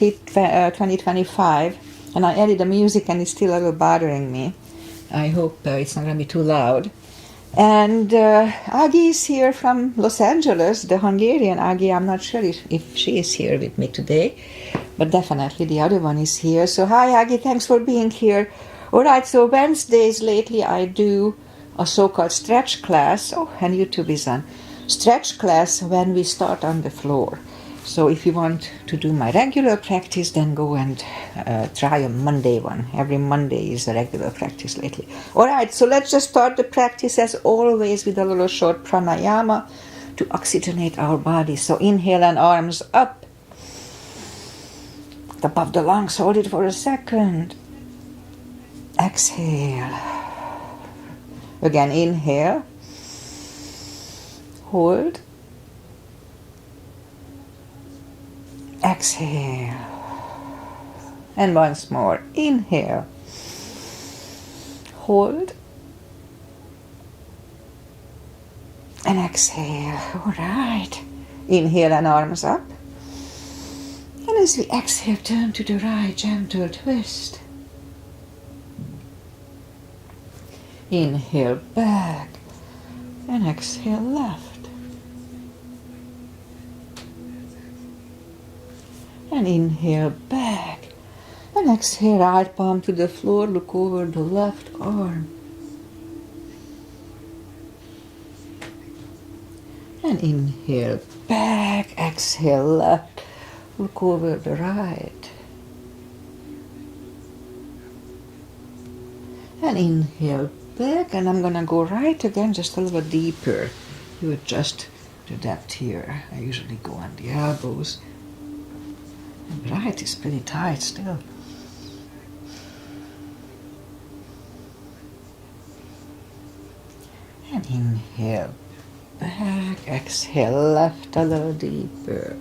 2025, and I added the music and it's still a little bothering me. I hope it's not going to be too loud. And Agi is here from Los Angeles, the Hungarian Agi. I'm not sure if she is here with me today, but definitely the other one is here. So hi Agi, thanks for being here. Alright, so Wednesdays lately I do a so-called stretch class. Oh, and YouTube is on. Stretch class when we start on the floor. So if you want to do my regular practice, then go and try a Monday one. Every Monday is a regular practice lately. Alright, so let's just start the practice as always with a little short pranayama to oxygenate our body. So inhale and arms up, above the lungs, hold it for a second. Exhale. Again, inhale. Hold. Exhale. And once more. Inhale. Hold. And exhale. All right. Inhale and arms up. And as we exhale, turn to the right, gentle twist. Inhale back. And exhale left. And inhale back. And exhale, right palm to the floor, look over the left arm. And inhale back, exhale left, look over the right. And inhale back, and I'm gonna go right again, just a little deeper. You adjust the depth here. I usually go on the elbows. And right is pretty tight still. And inhale back, exhale left a little deeper.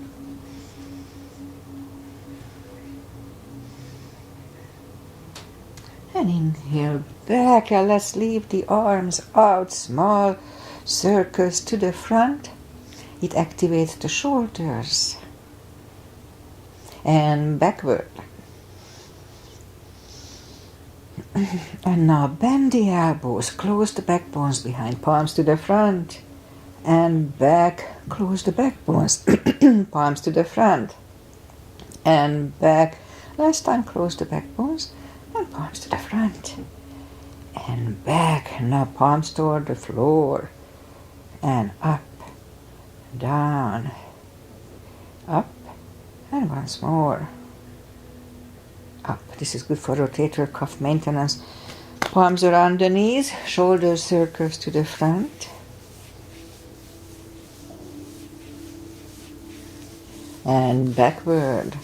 And inhale back, and let's leave the arms out, small circles to the front. It activates the shoulders. And backward. And now bend the elbows, close the backbones behind, palms to the front. And back, close the backbones, palms to the front. And back, last time close the backbones. And palms to the front. And back. Now palms toward the floor. And up. Down. Up. And once more. Up. This is good for rotator cuff maintenance. Palms around the knees. Shoulder circles to the front. And backward.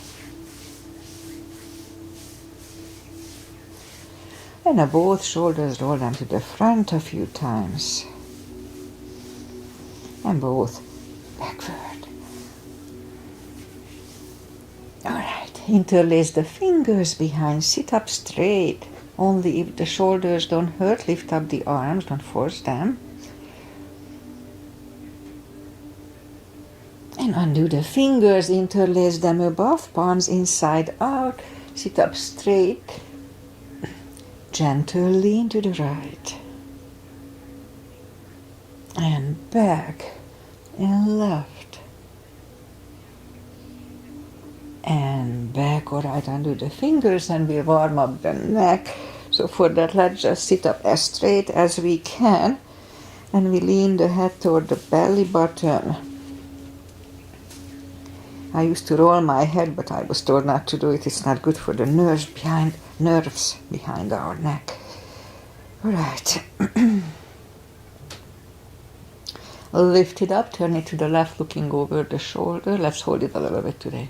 And now both shoulders roll down to the front a few times. And both backward. Alright, interlace the fingers behind, sit up straight. Only if the shoulders don't hurt, lift up the arms, don't force them. And undo the fingers, interlace them above, palms inside out, sit up straight. Gentle lean to the right. And back and left. And back, alright, undo the fingers and we warm up the neck. So for that, let's just sit up as straight as we can. And we lean the head toward the belly button. I used to roll my head, but I was told not to do it. It's not good for the nerves behind our neck. All right. Lift it up, turn it to the left, looking over the shoulder. Let's hold it a little bit today.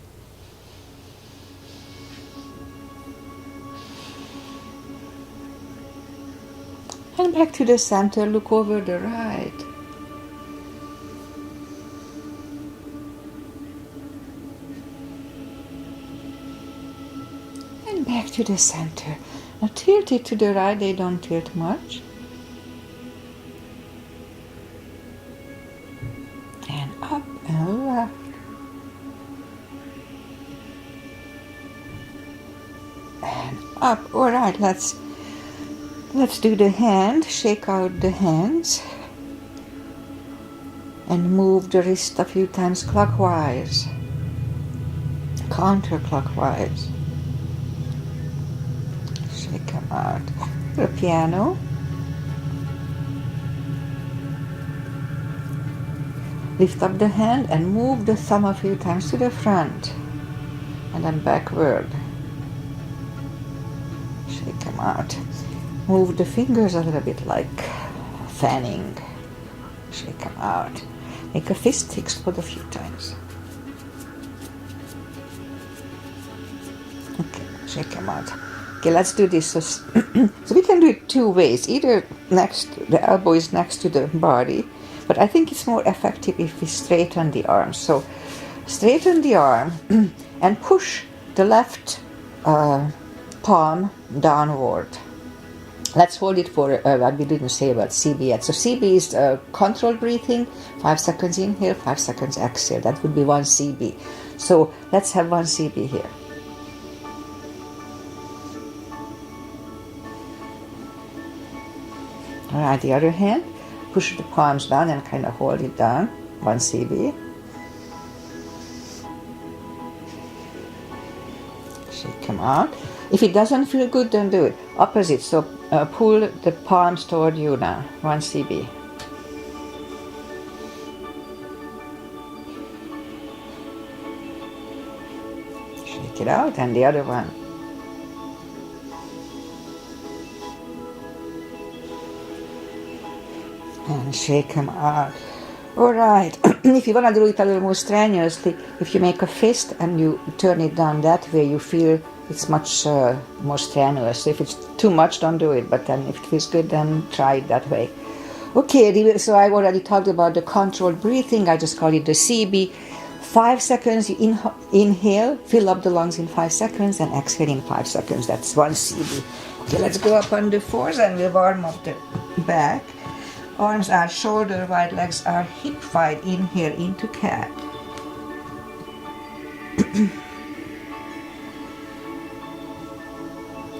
And back to the center, look over the right. And back to the center. Now tilt it to the right, they don't tilt much. And up and left. and up. All right, let's do the hand. Shake out the hands and move the wrist a few times clockwise, counterclockwise. Shake them out. The piano. Lift up the hand and move the thumb a few times to the front and then backward. Shake them out. Move the fingers a little bit like fanning. Shake them out. Make a fist, explode a few times. Okay, shake them out. Okay, let's do this. So we can do it two ways. Either the elbow is next to the body, but I think it's more effective if we straighten the arm. So straighten the arm and push the left palm downward. Let's hold it for, what we didn't say about CB yet. So CB is controlled breathing, 5 seconds inhale, 5 seconds exhale. That would be 1 CB. So let's have 1 CB here. All right, the other hand, push the palms down and kind of hold it down, 1 CB. Shake them out. If it doesn't feel good, don't do it. Opposite, so pull the palms toward you now, 1 CB. Shake it out, and the other one. And shake them out. All right, if you want to do it a little more strenuously, if you make a fist and you turn it down that way, you feel it's much more strenuous. So if it's too much, don't do it, but then if it feels good, then try it that way. Okay, so I've already talked about the controlled breathing. I just call it the CB. 5 seconds, you inhale, fill up the lungs in 5 seconds, and exhale in 5 seconds. That's 1 CB. Okay, let's go up on the fours and we'll warm up the back. Arms are shoulder wide, legs are hip wide. Inhale into cat.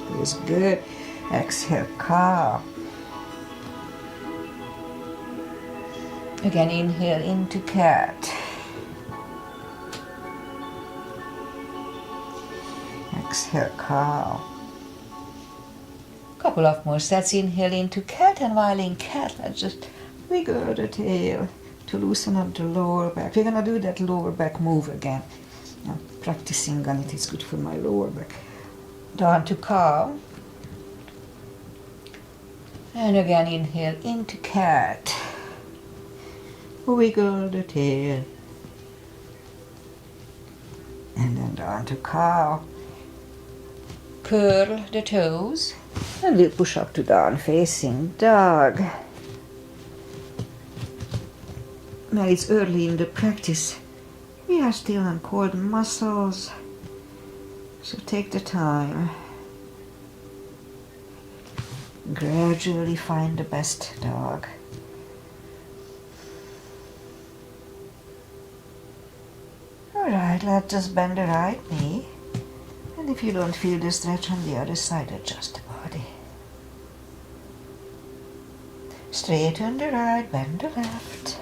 Feels good. Exhale, cow. Again, inhale into cat. Exhale, cow. Couple of more sets. Inhale into cat, and while in cat, let's just wiggle the tail to loosen up the lower back. We're gonna do that lower back move again. I'm practicing on it. It's good for my lower back. Down to cow. And again, inhale into cat. Wiggle the tail. And then down to cow. Curl the toes. And we'll push up to down facing dog. Well, it's early in the practice. We are still on cold muscles. So take the time. Gradually find the best dog. Alright, let's just bend the right knee. And if you don't feel the stretch on the other side, adjust the body. Straighten the right, bend the left.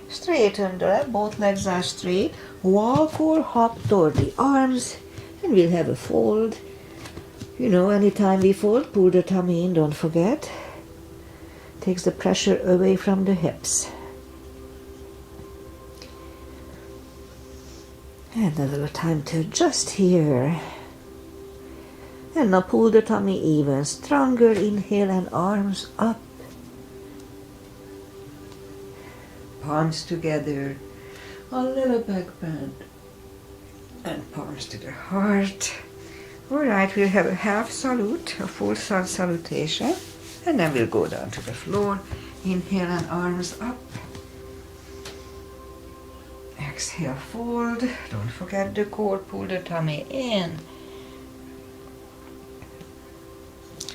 Straighten the left, both legs are straight. Walk or hop toward the arms, and we'll have a fold. You know, anytime we fold, pull the tummy in, don't forget. Takes the pressure away from the hips. And a little time to adjust here. And now pull the tummy even stronger. Inhale and arms up. Palms together. A little back bend. And palms to the heart. Alright, we'll have a half salute, a full sun salutation. And then we'll go down to the floor. Inhale and arms up. Exhale, fold. Don't forget the core. Pull the tummy in.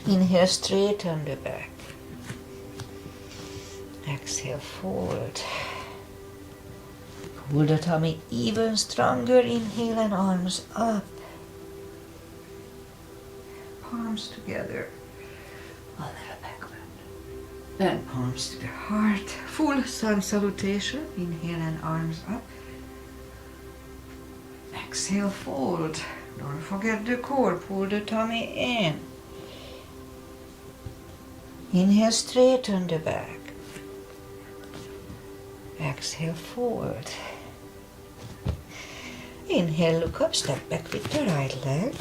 Inhale, straighten the back. Exhale, fold. Pull the tummy even stronger. Inhale and arms up. Palms together. A little back bend. And palms to the heart. Full sun salutation. Inhale and arms up. Exhale, fold. Don't forget the core. Pull the tummy in. Inhale, straighten the back. Exhale, forward. Inhale, look up, step back with the right leg.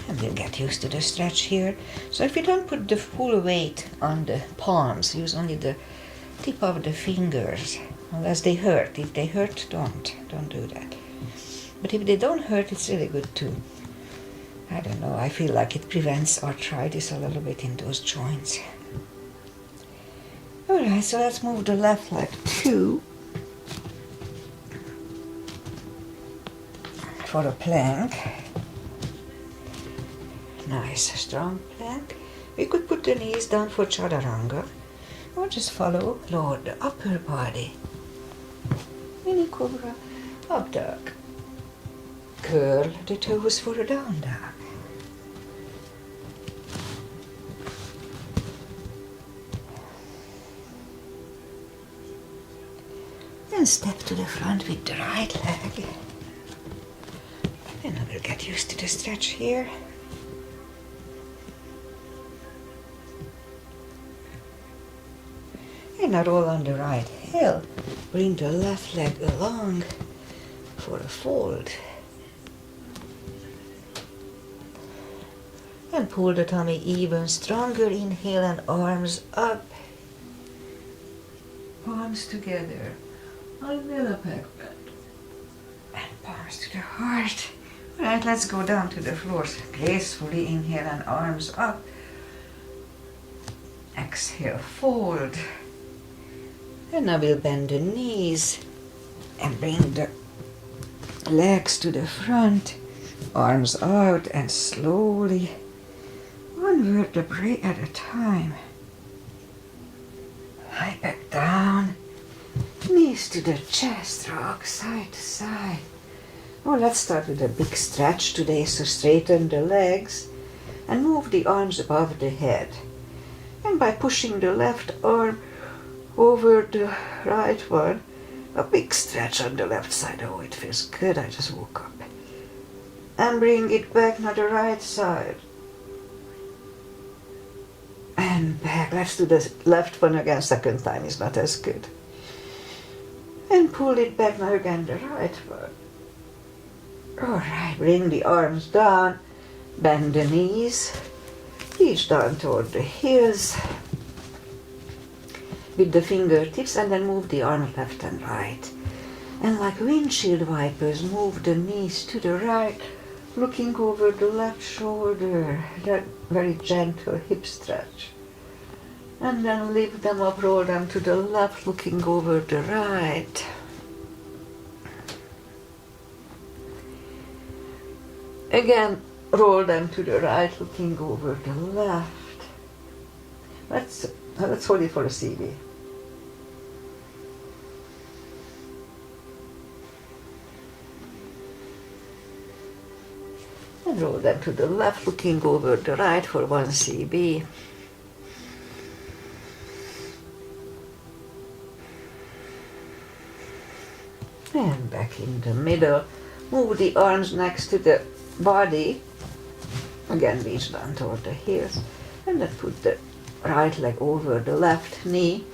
And we'll get used to the stretch here. So if you don't put the full weight on the palms, use only the tip of the fingers, unless they hurt. If they hurt, don't do that. But if they don't hurt, it's really good too. I don't know, I feel like it prevents arthritis a little bit in those joints. Alright, so let's move the left leg too. For a plank. Nice, strong plank. We could put the knees down for chaturanga, or just follow, lower the upper body. Mini cobra, up dog. Curl the toes for a down dog. Then step to the front with the right leg. And I will get used to the stretch here. And now roll on the right heel. Bring the left leg along for a fold. And pull the tummy even stronger. Inhale and arms up. Palms together. A little back bend. And palms to the heart. Alright, let's go down to the floor. Gracefully inhale and arms up. Exhale, fold. And now we'll bend the knees and bring the legs to the front. Arms out and slowly, one vertebrae at a time. Lie back down. Knees to the chest, rock side to side. Oh, let's start with a big stretch today, so straighten the legs and move the arms above the head. And by pushing the left arm over the right one, a big stretch on the left side. Oh, it feels good, I just woke up. And bring it back to the right side. And back, let's do the left one again, second time is not as good. And pull it back now again, the right one. Alright, bring the arms down, bend the knees, reach down toward the heels with the fingertips, and then move the arms left and right. And like windshield wipers, move the knees to the right, looking over the left shoulder, that very gentle hip stretch. And then lift them up, roll them to the left, looking over the right. Again, roll them to the right, looking over the left. Let's hold it for a CV. And roll them to the left, looking over the right for one CB. And back in the middle. Move the arms next to the body. Again, reach down toward the heels. And then put the right leg over the left knee.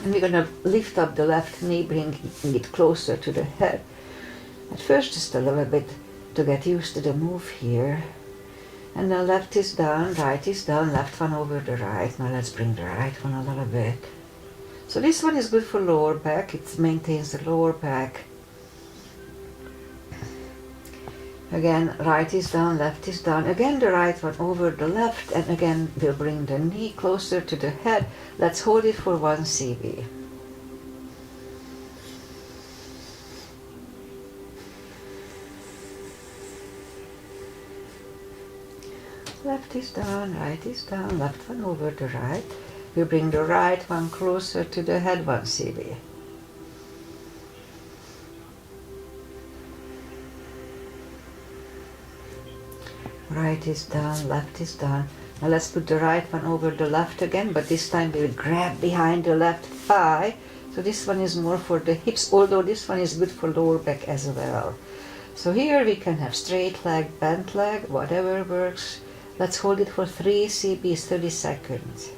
And we're going to lift up the left knee, bringing it closer to the head. At first, just a little bit to get used to the move here. And then left is down, right is down, left one over the right. Now let's bring the right one a little bit. So this one is good for lower back. It maintains the lower back. Again, right is down, left is down. Again, the right one over the left. And again, we'll bring the knee closer to the head. Let's hold it for one CB. Left is down, right is down, left one over the right. We bring the right one closer to the head, 1 cb. Right is done, left is done. Now let's put the right one over the left again, but this time we'll grab behind the left thigh. So this one is more for the hips, although this one is good for lower back as well. So here we can have straight leg, bent leg, whatever works. Let's hold it for 3 cbs, 30 seconds.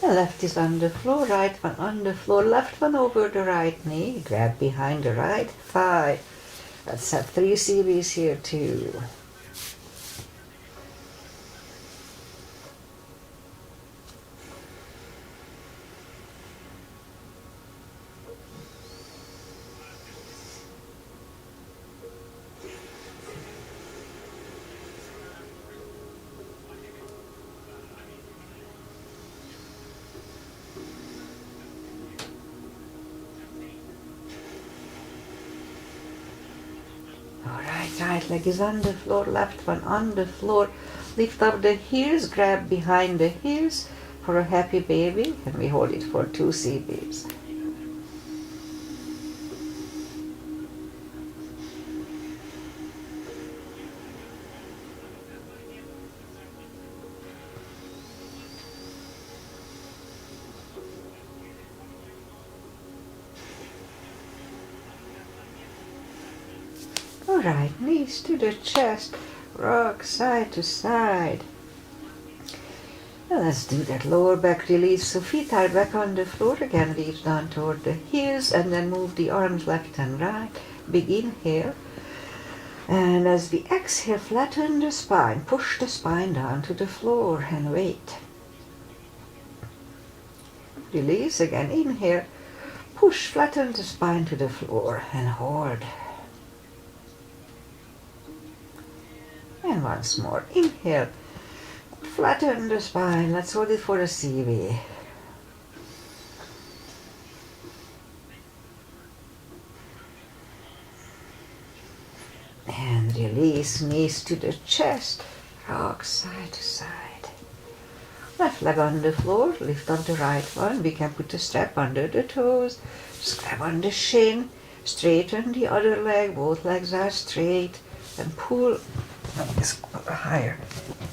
The left is on the floor, right one on the floor, left one over the right knee, grab behind the right thigh. Let's have 3 cbs here too. Right leg is on the floor, left one on the floor. Lift up the heels, grab behind the heels for a happy baby, and we hold it for 2 cbs. Alright, knees to the chest, rock side to side. Now let's do that lower back release. So feet are back on the floor again, reach down toward the heels and then move the arms left and right. Big inhale. And as we exhale, flatten the spine, push the spine down to the floor and wait. Release again, inhale, push, flatten the spine to the floor and hold. And once more, inhale, flatten the spine, let's hold it for a cb. And release, knees to the chest, rock side to side. Left leg on the floor, lift up the right one, we can put the strap under the toes, just grab on the shin, straighten the other leg, both legs are straight, and pull. Let's go higher.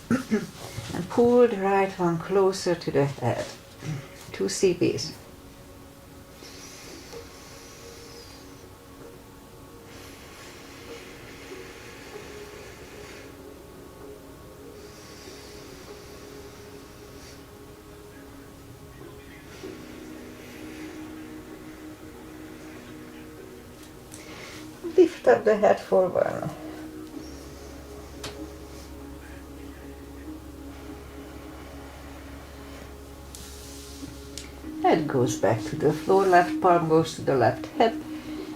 And pull the right one closer to the head. 2 cbs. Lift up the head for 1. Head goes back to the floor, left palm goes to the left hip,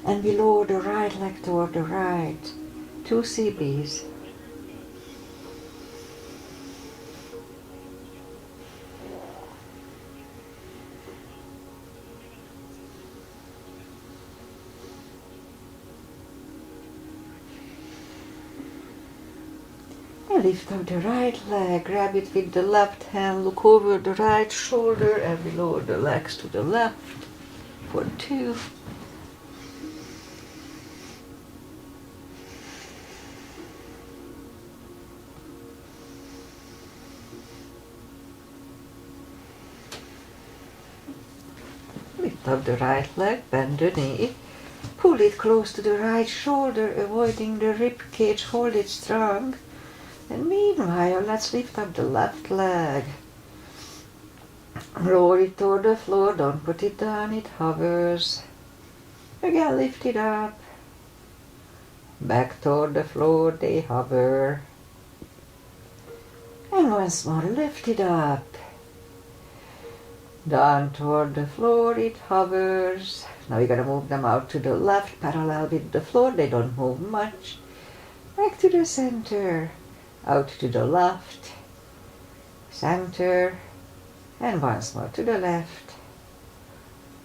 and we lower the right leg toward the right. 2 cbs. And lift up the right leg, grab it with the left hand, look over the right shoulder, and we lower the legs to the left for 2. Lift up the right leg, bend the knee, pull it close to the right shoulder, avoiding the rib cage, hold it strong. And meanwhile, let's lift up the left leg. Roll it toward the floor, don't put it down, it hovers. Again, lift it up. Back toward the floor, they hover. And once more, lift it up. Down toward the floor it hovers. Now we're going to move them out to the left, parallel with the floor. They don't move much. Back to the center. Out to the left. Center. And once more to the left.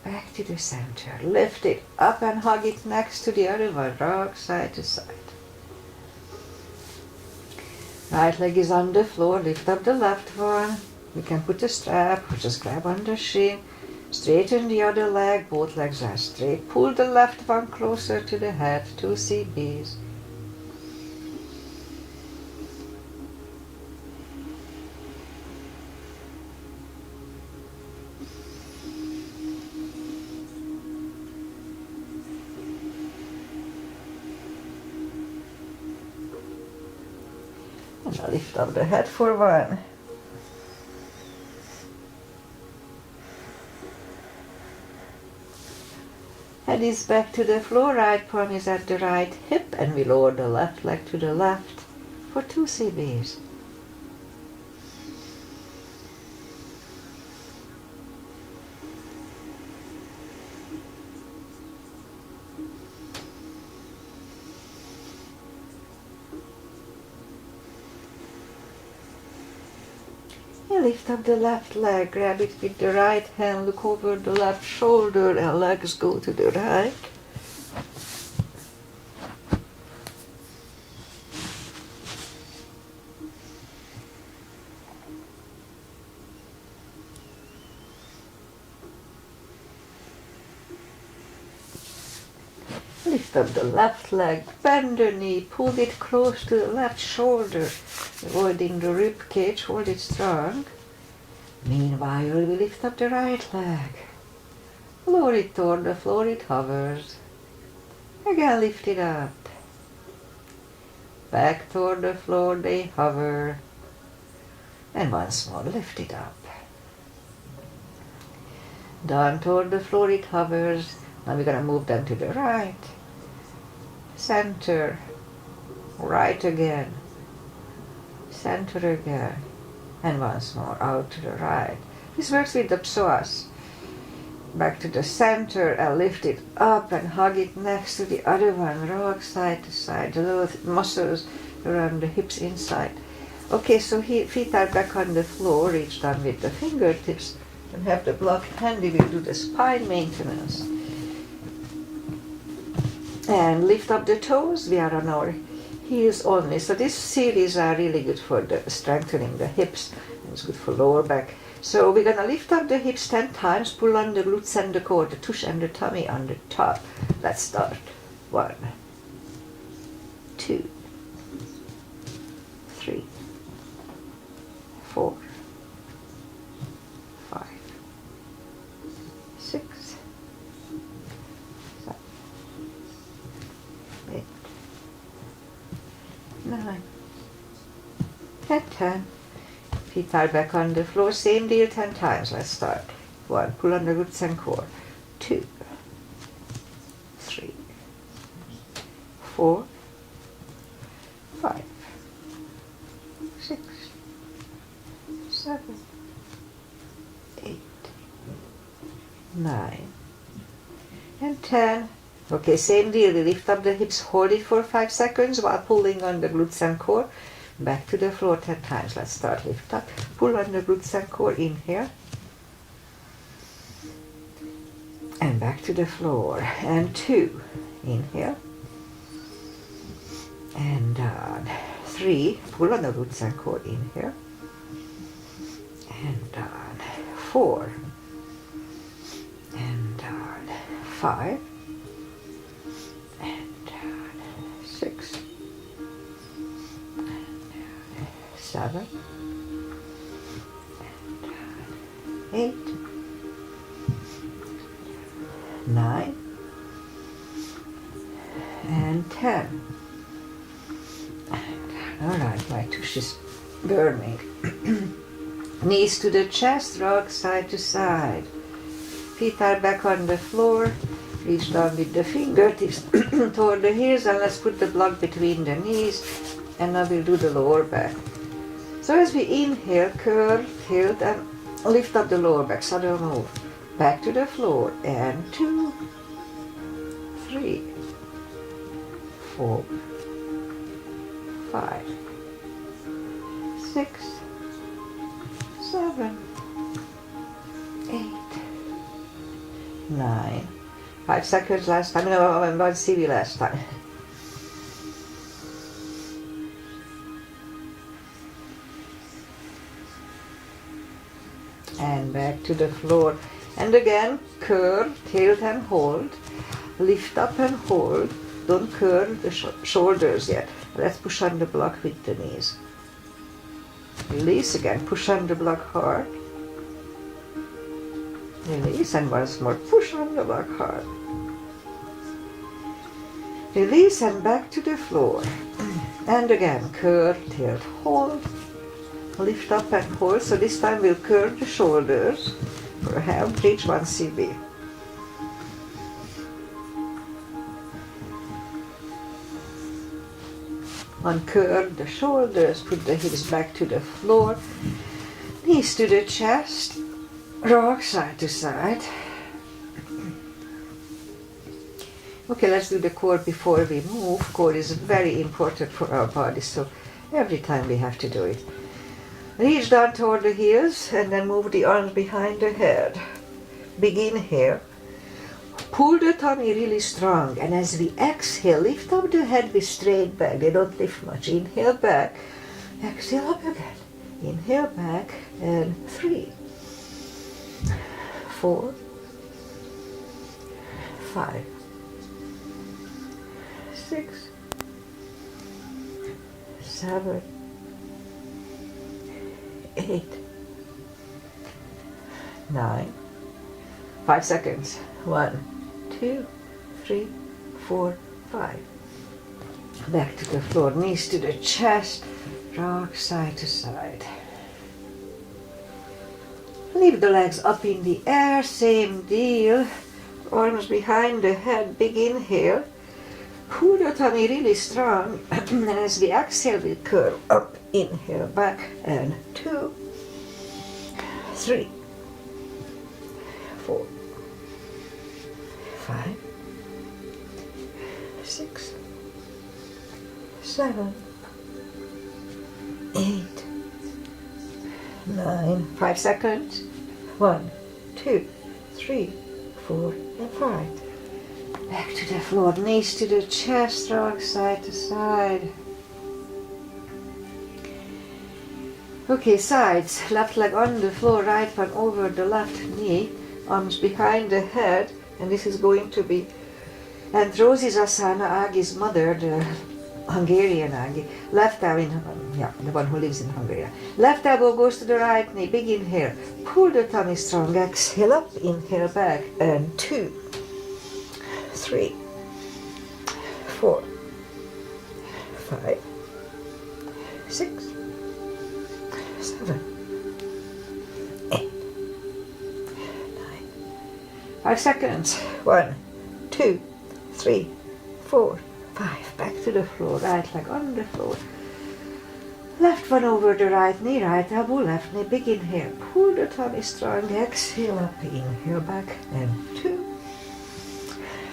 Back to the center. Lift it up and hug it next to the other one. Rock side to side. Right leg is on the floor. Lift up the left one. You can put a strap or just grab on the shin. Straighten the other leg. Both legs are straight. Pull the left one closer to the head. 2 CBs. And I'll lift up the head for one. Head is back to the floor, right palm is at the right hip, and we lower the left leg to the left for 2 CBs. Lift up the left leg, grab it with the right hand, look over the left shoulder and legs go to the right. Lift up the left leg, bend the knee, pull it close to the left shoulder, avoiding the rib cage, hold it strong. Meanwhile, we lift up the right leg. Lower it toward the floor, it hovers. Again, lift it up. Back toward the floor, they hover. And once more, lift it up. Down toward the floor, it hovers. Now we're going to move them to the right. Center. Right again. Center again. And once more, out to the right. This works with the psoas. Back to the center and lift it up and hug it next to the other one. Rock side to side. The little muscles around the hips inside. Okay, so feet are back on the floor. Reach down with the fingertips. And have the block handy. We'll do the spine maintenance. And lift up the toes. We are on our heels only. So these series are really good for strengthening the hips. And it's good for lower back. So we're going to lift up the hips 10 times. Pull on the glutes and the core, the tush and the tummy on the top. Let's start. 1, 2, 3, 4, 5, 6, 7, 8, 9, and 10. Feet are back on the floor. Same deal 10 times. Let's start. 1. Pull on the glutes and core. 2, 3, 4, 5, 6, 7, 8, 9, and 10. Okay, same deal. We lift up the hips, hold it for 5 seconds while pulling on the glutes and core. Back to the floor 10 times. Let's start. Lift up. Pull on the glutes and core. Inhale. And back to the floor. And 2. Inhale. And down. 3. Pull on the glutes and core. Inhale. And down. 4. And down. 5. And down. 6. 7, and 8, 9, and 10. Alright, my tush is burning. Knees to the chest, rock side to side. Feet are back on the floor. Reach down with the fingertips toward the heels, and let's put the block between the knees. And now we'll do the lower back. So as we inhale, curl, tilt, and Lift up the lower back, subtle move. Back to the floor, and 2, 3, 4, 5, 6, 7, 8, 9. 5 seconds last time. No, I'm going to see you last time. And back to the floor. And again, curl, tilt and hold. Lift up and hold. Don't curl the shoulders yet. Let's push on the block with the knees. Release again, push on the block hard. Release, and once more, push on the block hard. Release and back to the floor. And again, curl, tilt, hold. Lift up and hold. So this time we'll curl the shoulders for a hand, reach 1 cb. Uncurl the shoulders, put the hips back to the floor, knees to the chest, rock side to side. Okay, let's do the core before we move. Core is very important for our body, so every time we have to do it. Reach down toward the heels and then move the arms behind the head. Begin here. Pull the tummy really strong, and as we exhale, lift up the head with straight back. They don't lift much. Inhale back, exhale up again. Inhale back, and 3, 4, 5, 6, 7, 8, 9. 5 seconds. 1, 2, 3, 4, 5. Back to the floor, knees to the chest, rock side to side. Leave the legs up in the air, same deal. Arms behind the head, big inhale. Pull the tummy really strong, and as we exhale, we curl up, inhale back, and 2, 3, 4, 5, 6, 7, 8, 9. 5 seconds. 1, 2, 3, 4, and 5. Back to the floor, knees to the chest, rock side to side. Okay, sides. Left leg on the floor, right one over the left knee, arms behind the head, and this is going to be Androsisasana, Agi's mother, the Hungarian Agi. Left elbow, the one who lives in Hungary. Left elbow goes to the right knee, big inhale. Pull the tummy strong, exhale up, inhale back, and 2, 3, 4, 5, 6, 7, 8, 9. 5 seconds. 1, 2, 3, 4, 5. Back to the floor. Right leg on the floor. Left one over the right knee, right elbow, left knee. Big inhale. Pull the tummy strong. Exhale up. Inhale back. And 2,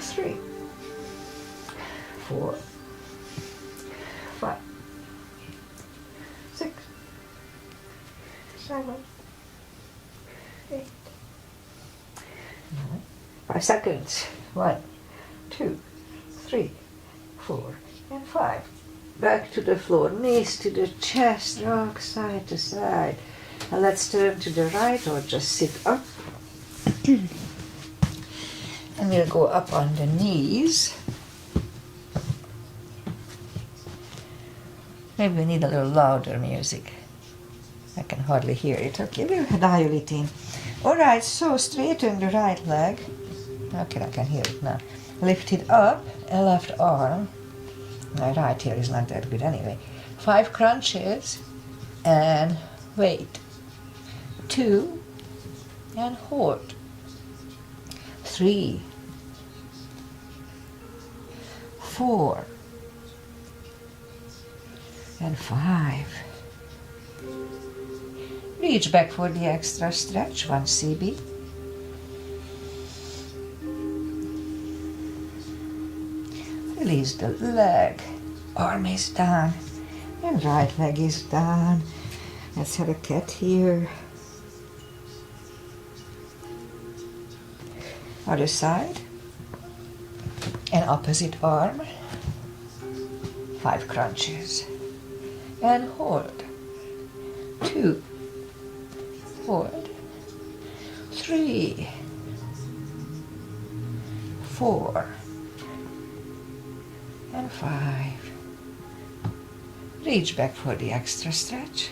3, 4, 5, 6, 7, 8, 9. 5 seconds. 1, 2, 3, 4, and 5. Back to the floor, knees to the chest, rock side to side. And let's turn to the right or just sit up. And we'll go up on the knees. Maybe we need a little louder music. I can hardly hear it. Okay, we'll dial it in. Alright, so straighten the right leg. Okay, I can hear it now. Lift it up, a left arm. My right here is not that good anyway. 5 crunches and wait. 2 and hold. 3, 4 and 5. Reach back for the extra stretch, 1 CB. Release the leg, arm is down, and right leg is down. Let's have a cat here. Other side, and opposite arm, 5 crunches, and hold, 2, hold, 3, 4, and 5. Reach back for the extra stretch.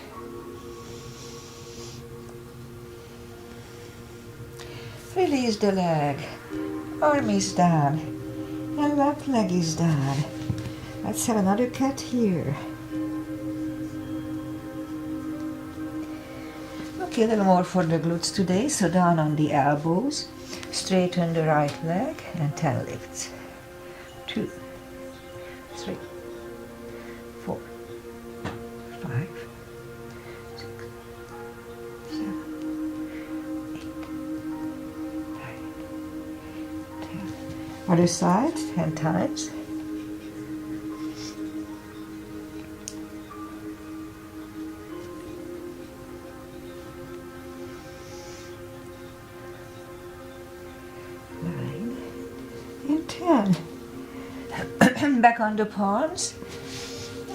Release the leg, arm is down, and left leg is down. Let's have another cat here. Okay, a little more for the glutes today, so down on the elbows, straighten the right leg, and 10 lifts. 2, 3, 4, 5, 6, 7, 8, 9, 10. Other side, 10 times. Back on the palms,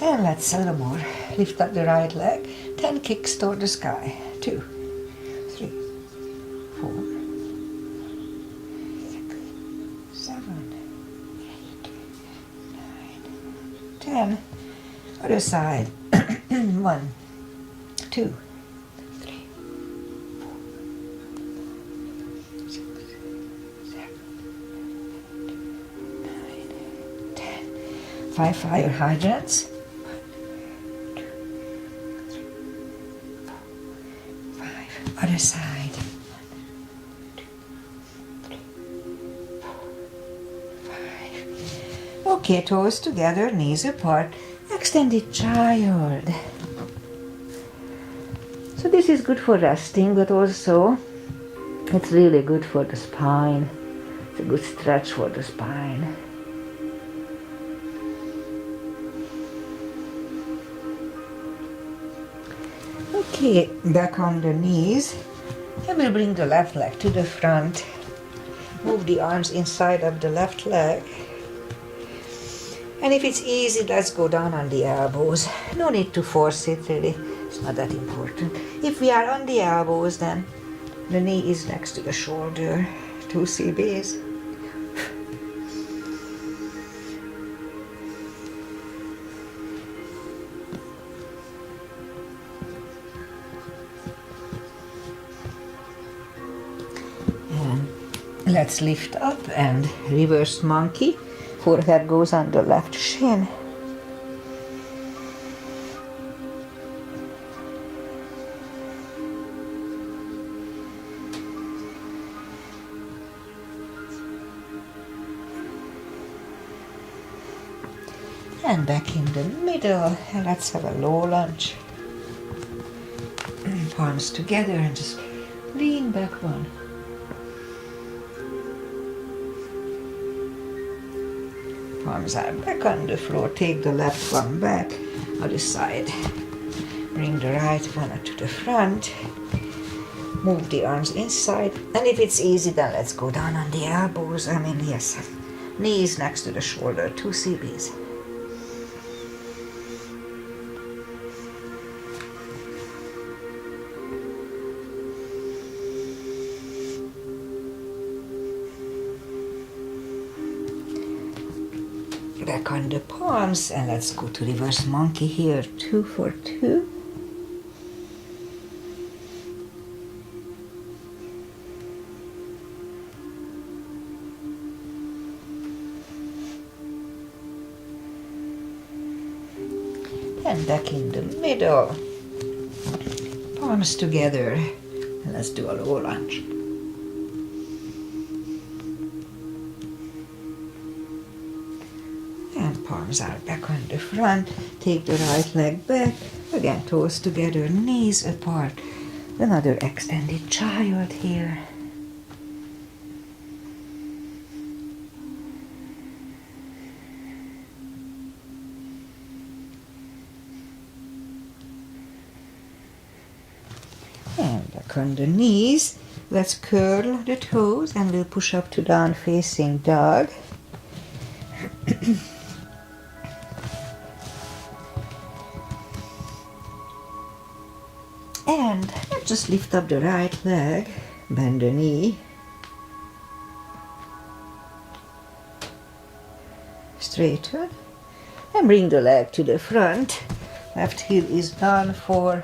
and let's a little more. Lift up the right leg, 10 kicks toward the sky. 2, 3, 4, 6, 7, 8, 9, 10. Other side. 1, 2, 3, 4, 6, 7, 5 fire hydrants. 1, 2, 3, 4, 5. Other side. 1, 2, 3, 4, 5. Okay, toes together, knees apart. Extended child. So this is good for resting, but also it's really good for the spine. It's a good stretch for the spine. Okay, back on the knees, and we'll bring the left leg to the front. Move the arms inside of the left leg. And if it's easy, let's go down on the elbows. No need to force it, really. It's not that important. If we are on the elbows, then the knee is next to the shoulder. 2 CBs. Let's lift up and reverse monkey. Forehead goes on the left shin. And back in the middle. And let's have a low lunge. Palms together and just lean back one. Palms are back on the floor. Take the left one back. Other side. Bring the right one to the front. Move the arms inside. And if it's easy, then let's go down on the elbows. Yes. Knees next to the shoulder. 2 CBs. Back on the palms, and let's go to reverse monkey here. 2 for 2. And back in the middle. Palms together, and let's do a low lunge. Arms are back on the front. Take the right leg back. Again, toes together, knees apart. Another extended child here. And back on the knees. Let's curl the toes and we'll push up to down facing dog. And just lift up the right leg, bend the knee, straighten, and bring the leg to the front. Left heel is done for,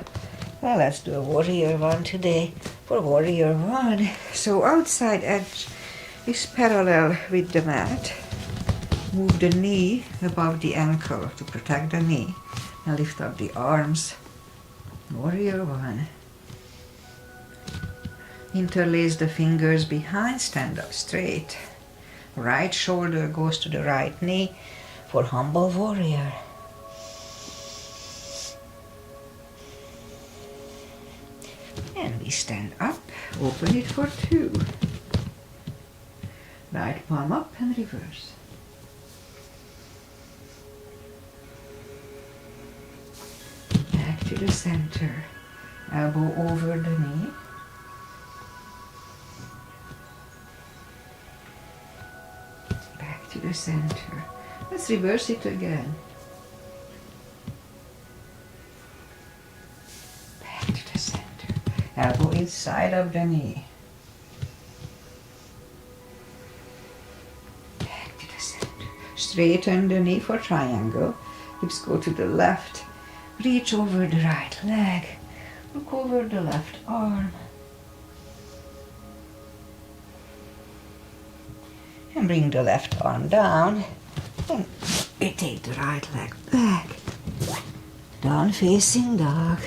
well, let's do a warrior one today. For warrior one, so outside edge is parallel with the mat. Move the knee above the ankle to protect the knee, and lift up the arms. Warrior one. Interlace the fingers behind, stand up straight. Right shoulder goes to the right knee for humble warrior. And we stand up, open it for two. Right palm up and reverse. Back to the center, elbow over the knee. Back to the center. Let's reverse it again. Back to the center. Elbow inside of the knee. Back to the center. Straighten the knee for triangle. Hips go to the left. Reach over the right leg. Look over the left arm. And bring the left arm down. And we take the right leg back. Down facing dog.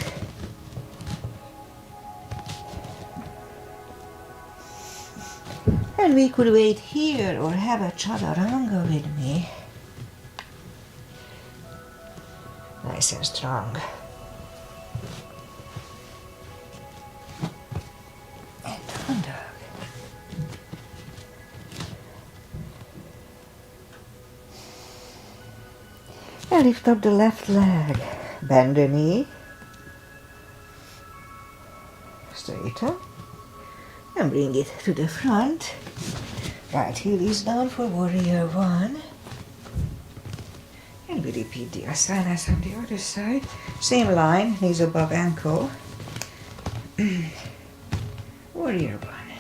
And we could wait here or have a chaturanga with me. Nice and strong. And down dog. And lift up the left leg. Bend the knee. Straighten. And bring it to the front. Right heel is down for warrior one. And we repeat the asanas on the other side. Same line, knees above ankle. Warrior one.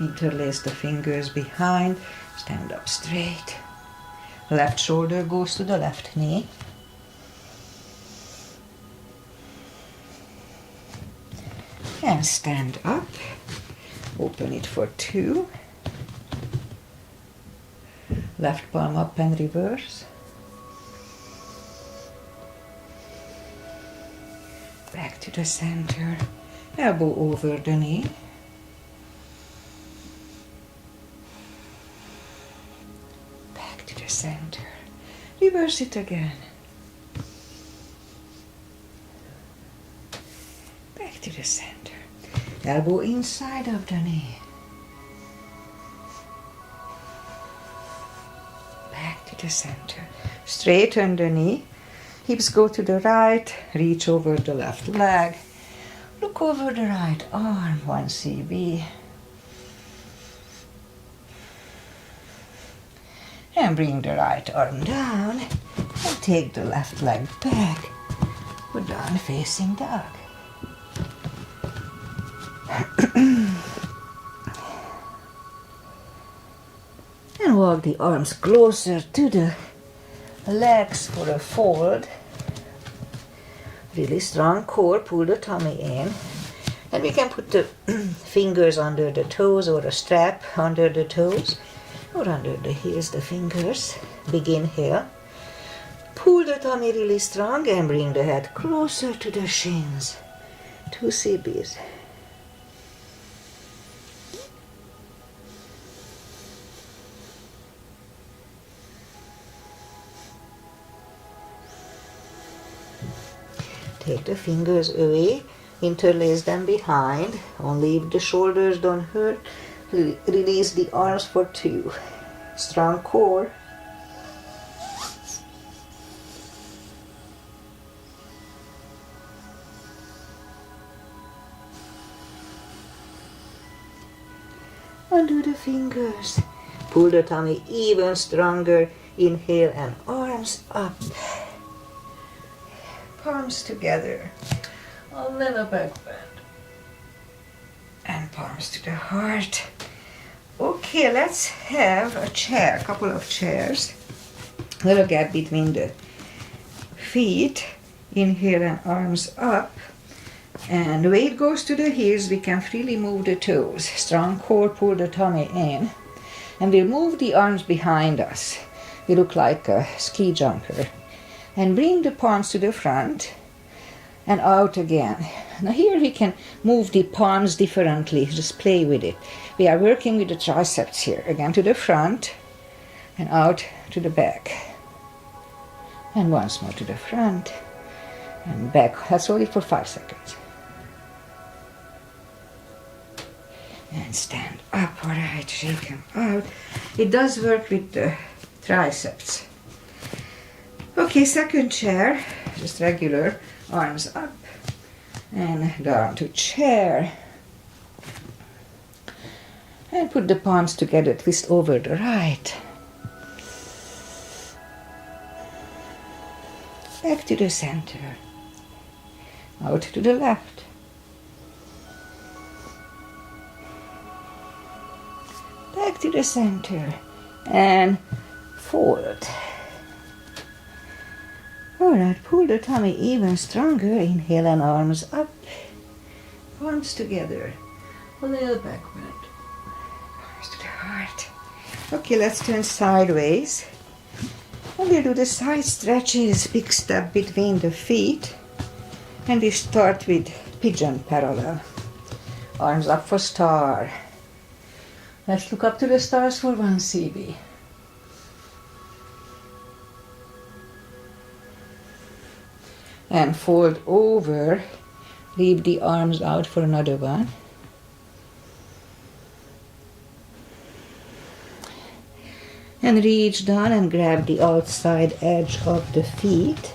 Interlace the fingers behind. Stand up straight. Left shoulder goes to the left knee. And stand up. Open it for two. Left palm up and reverse. Back to the center. Elbow over the knee. Back to the center. Reverse it again. Back to the center. Elbow inside of the knee. Back to the center. Straighten the knee. Hips go to the right. Reach over the left leg. Look over the right arm. 1 CB. And bring the right arm down. And take the left leg back. Put down facing dog. And walk the arms closer to the legs for a fold. Really strong core, pull the tummy in. And we can put the fingers under the toes or a strap under the toes or under the heels, the fingers. Big inhale. Pull the tummy really strong and bring the head closer to the shins. 2 CBs. take the fingers away, interlace them behind, only if the shoulders don't hurt. Release the arms for 2. Strong core. Undo the fingers. Pull the tummy even stronger. Inhale and arms up. Palms together. A little back bend. And palms to the heart. Okay, let's have a chair, a couple of chairs. Little gap between the feet. Inhale and arms up. And weight goes to the heels. We can freely move the toes. Strong core, pull the tummy in. And we'll move the arms behind us. We look like a ski jumper. And bring the palms to the front and out again. Now here we can move the palms differently, just play with it. We are working with the triceps here. Again to the front and out to the back. And once more to the front and back. Let's hold it for 5 seconds. And stand up, all right, shake them out. It does work with the triceps. Okay, second chair, just regular, arms up and down to chair. And put the palms together, twist over the right. Back to the center. Out to the left. Back to the center. And forward. Alright, pull the tummy even stronger. Inhale and arms up. Palms together. A little back bend. Palms to the heart. Okay, let's turn sideways. And we'll do the side stretches. Big step between the feet. And we start with pigeon parallel. Arms up for star. Let's look up to the stars for 1 CB. And fold over, leave the arms out for another one. And reach down and grab the outside edge of the feet.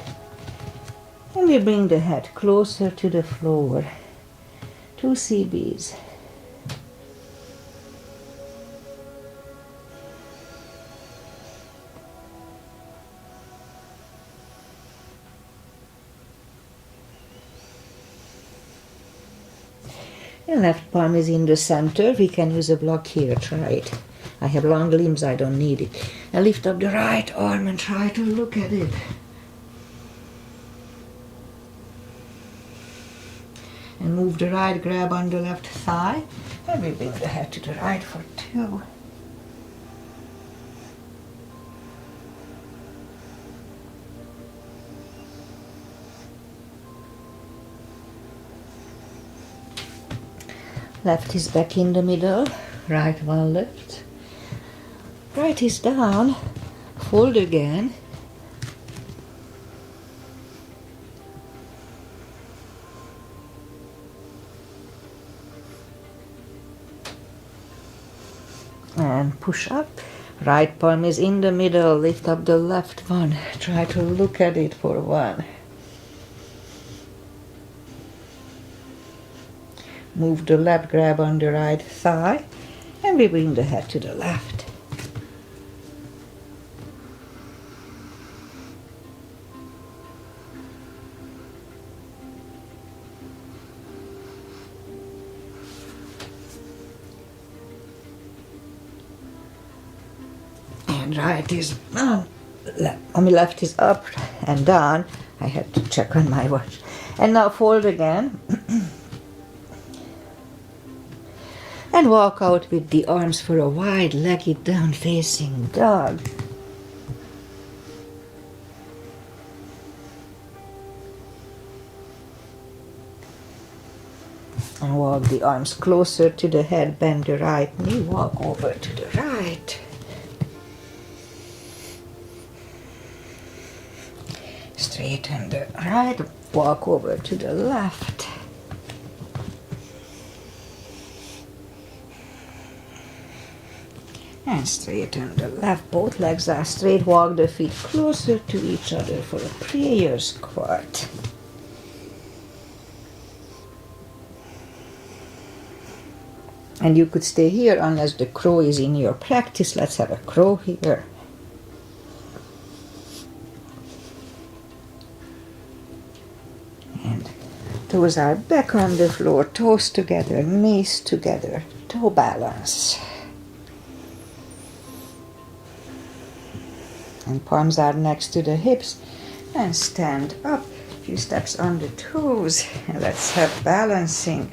And we bring the head closer to the floor. 2 CBs. The left palm is in the center. We can use a block here. Try it. I have long limbs, I don't need it. And lift up the right arm and try to look at it. And move the right grab on the left thigh. And we bring the head to the right for 2. Left is back in the middle, right one lift. Right is down, fold again. And push up. Right palm is in the middle, lift up the left one. Try to look at it for 1. Move the left grab on the right thigh, and we bring the head to the left. And right is down. Left is up and down. I had to check on my watch. And now fold again. And walk out with the arms for a wide-legged down-facing dog. And walk the arms closer to the head, bend the right knee, walk over to the right. straighten the right, walk over to the left. And straighten the left, both legs are straight, walk the feet closer to each other for a prayer squat. And you could stay here unless the crow is in your practice. Let's have a crow here. And toes are back on the floor, toes together, knees together, toe balance. And palms are next to the hips. And stand up, a few steps on the toes. And let's have balancing.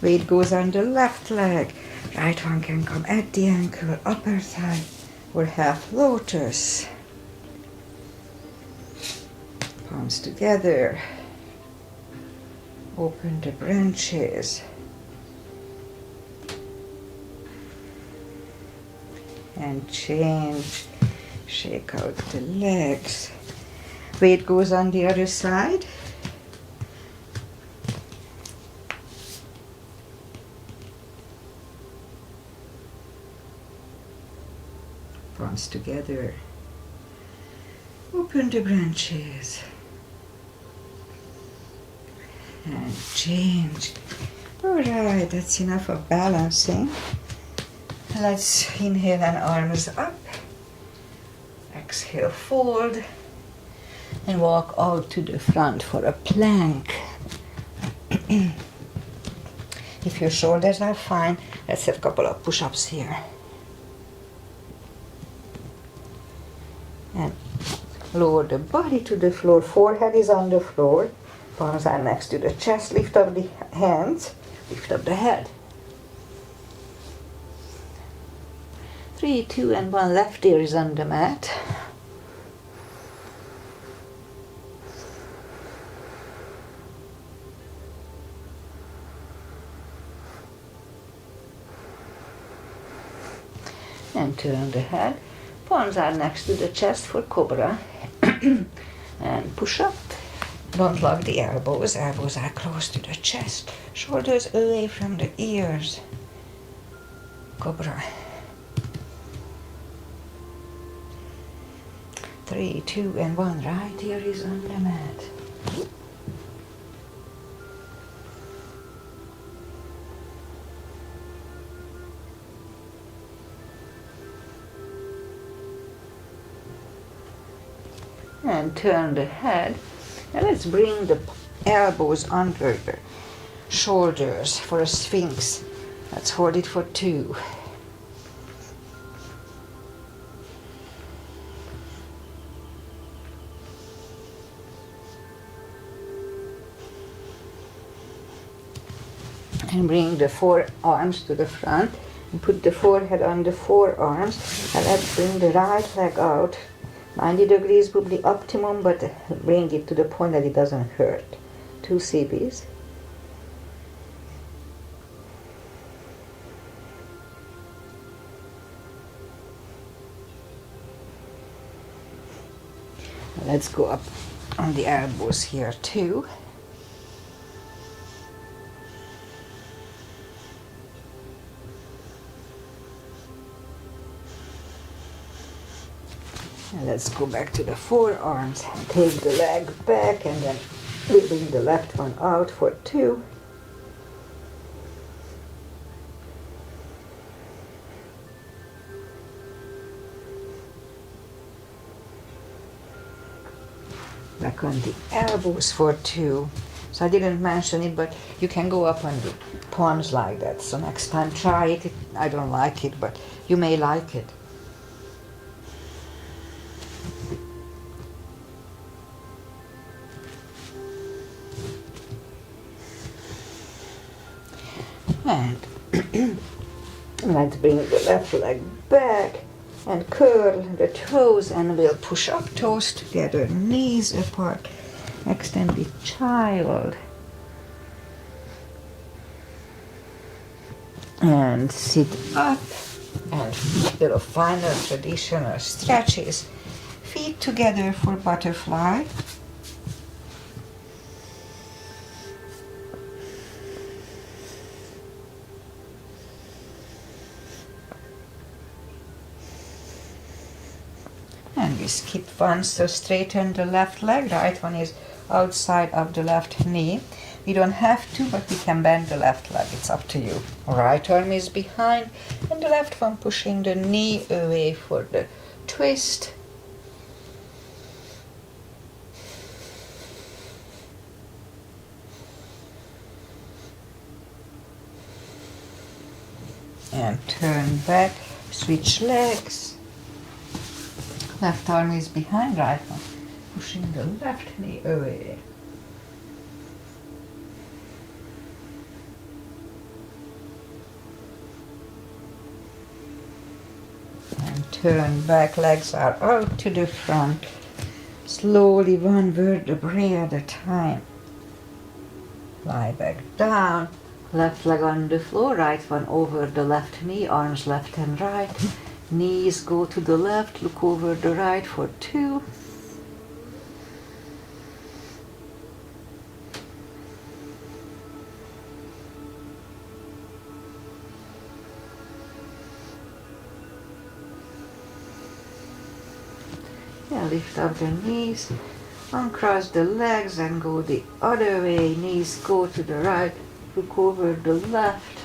Weight goes on the left leg. Right one can come at the ankle, upper thigh, or half lotus. Palms together. Open the branches. And change. Shake out the legs. Weight goes on the other side. Palms together. Open the branches. And change. Alright, that's enough of balancing. Let's inhale and arms up. Exhale, fold. And walk out to the front for a plank. If your shoulders are fine, let's have a couple of push-ups here. And lower the body to the floor, forehead is on the floor, palms are next to the chest, lift up the hands, lift up the head. 3, 2, and 1, left ear is on the mat. And turn the head. Palms are next to the chest for cobra. And push up. Don't lock the elbows. Elbows are close to the chest. Shoulders away from the ears. Cobra. 3, 2, and 1. Right ear is on the mat. And turn the head. And let's bring the elbows under the shoulders for a sphinx. Let's hold it for 2. And bring the forearms to the front and put the forehead on the forearms. And let's bring the right leg out. 90 degrees would be optimum, but bring it to the point that it doesn't hurt. 2 CBs. Let's go up on the elbows here too. And let's go back to the forearms. Take the leg back and then we bring the left one out for 2. Back on the elbows for 2. So I didn't mention it, but you can go up on the palms like that. So next time try it. I don't like it, but you may like it. And let's bring the left leg back and curl the toes, and we'll push up, toes together, knees apart, extend the child. And sit up and little final traditional stretches. Feet together for butterfly. we skip one, so straighten the left leg, right one is outside of the left knee. We don't have to, but we can bend the left leg, it's up to you. Right arm is behind, and the left one pushing the knee away for the twist. And turn back, switch legs. Left arm is behind, right one pushing the left knee away. And turn back, legs are out to the front. Slowly, one vertebrae at a time. Lie back down. Left leg on the floor, right one over the left knee, arms left and right. Knees go to the left, look over the right for 2. Yeah, lift up the knees, uncross the legs and go the other way. Knees go to the right, look over the left.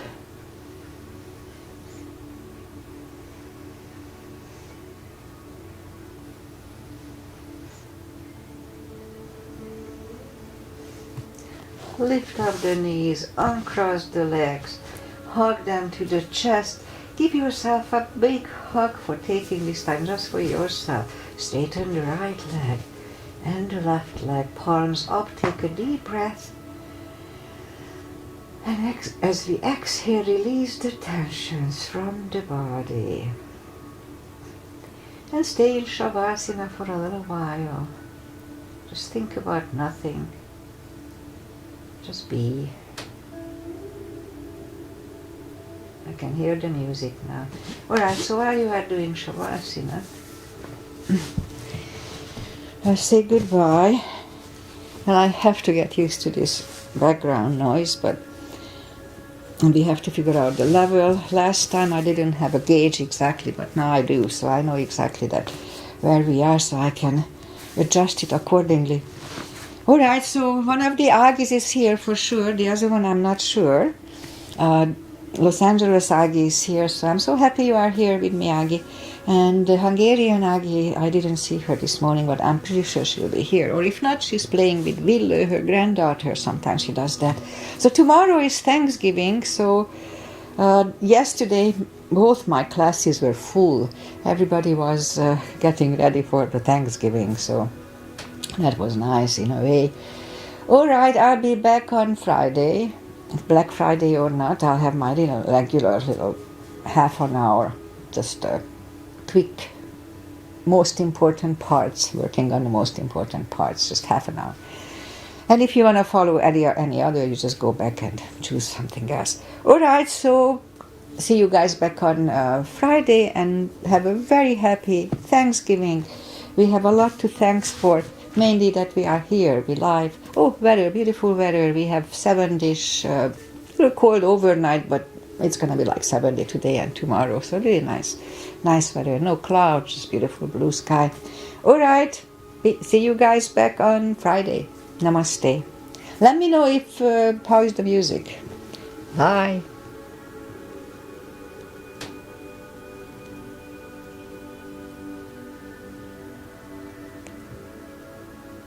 Lift up the knees, uncross the legs, hug them to the chest. Give yourself a big hug for taking this time just for yourself. Straighten the right leg and the left leg, palms up, take a deep breath. And as we exhale, release the tensions from the body. And stay in Shavasana for a little while. Just think about nothing. Just be. I can hear the music now. Alright, so while you are doing Shavasana, I'll say goodbye. And I have to get used to this background noise, but we have to figure out the level. Last time I didn't have a gauge exactly, but now I do, so I know exactly that where we are, so I can adjust it accordingly. Alright, so one of the Agis is here for sure, the other one I'm not sure. Los Angeles Agi is here, so I'm so happy you are here with me, Agi. And the Hungarian Agi, I didn't see her this morning, but I'm pretty sure she'll be here. Or if not, she's playing with Ville, her granddaughter. Sometimes she does that. So tomorrow is Thanksgiving, so yesterday both my classes were full. Everybody was getting ready for the Thanksgiving, so that was nice in a way. Alright, I'll be back on Friday. Black Friday or not, I'll have my regular little half an hour, just quick, most important parts, working on the most important parts, just half an hour. And if you want to follow any other, you just go back and choose something else. Alright, so see you guys back on Friday, and have a very happy Thanksgiving. We have a lot to thanks for. Mainly that we are here, we live. Oh, weather, beautiful weather. We have 70-ish, a little cold overnight, but it's going to be like 70 today and tomorrow. So really nice weather. No clouds, just beautiful blue sky. All right, see you guys back on Friday. Namaste. Let me know if how is the music. Bye.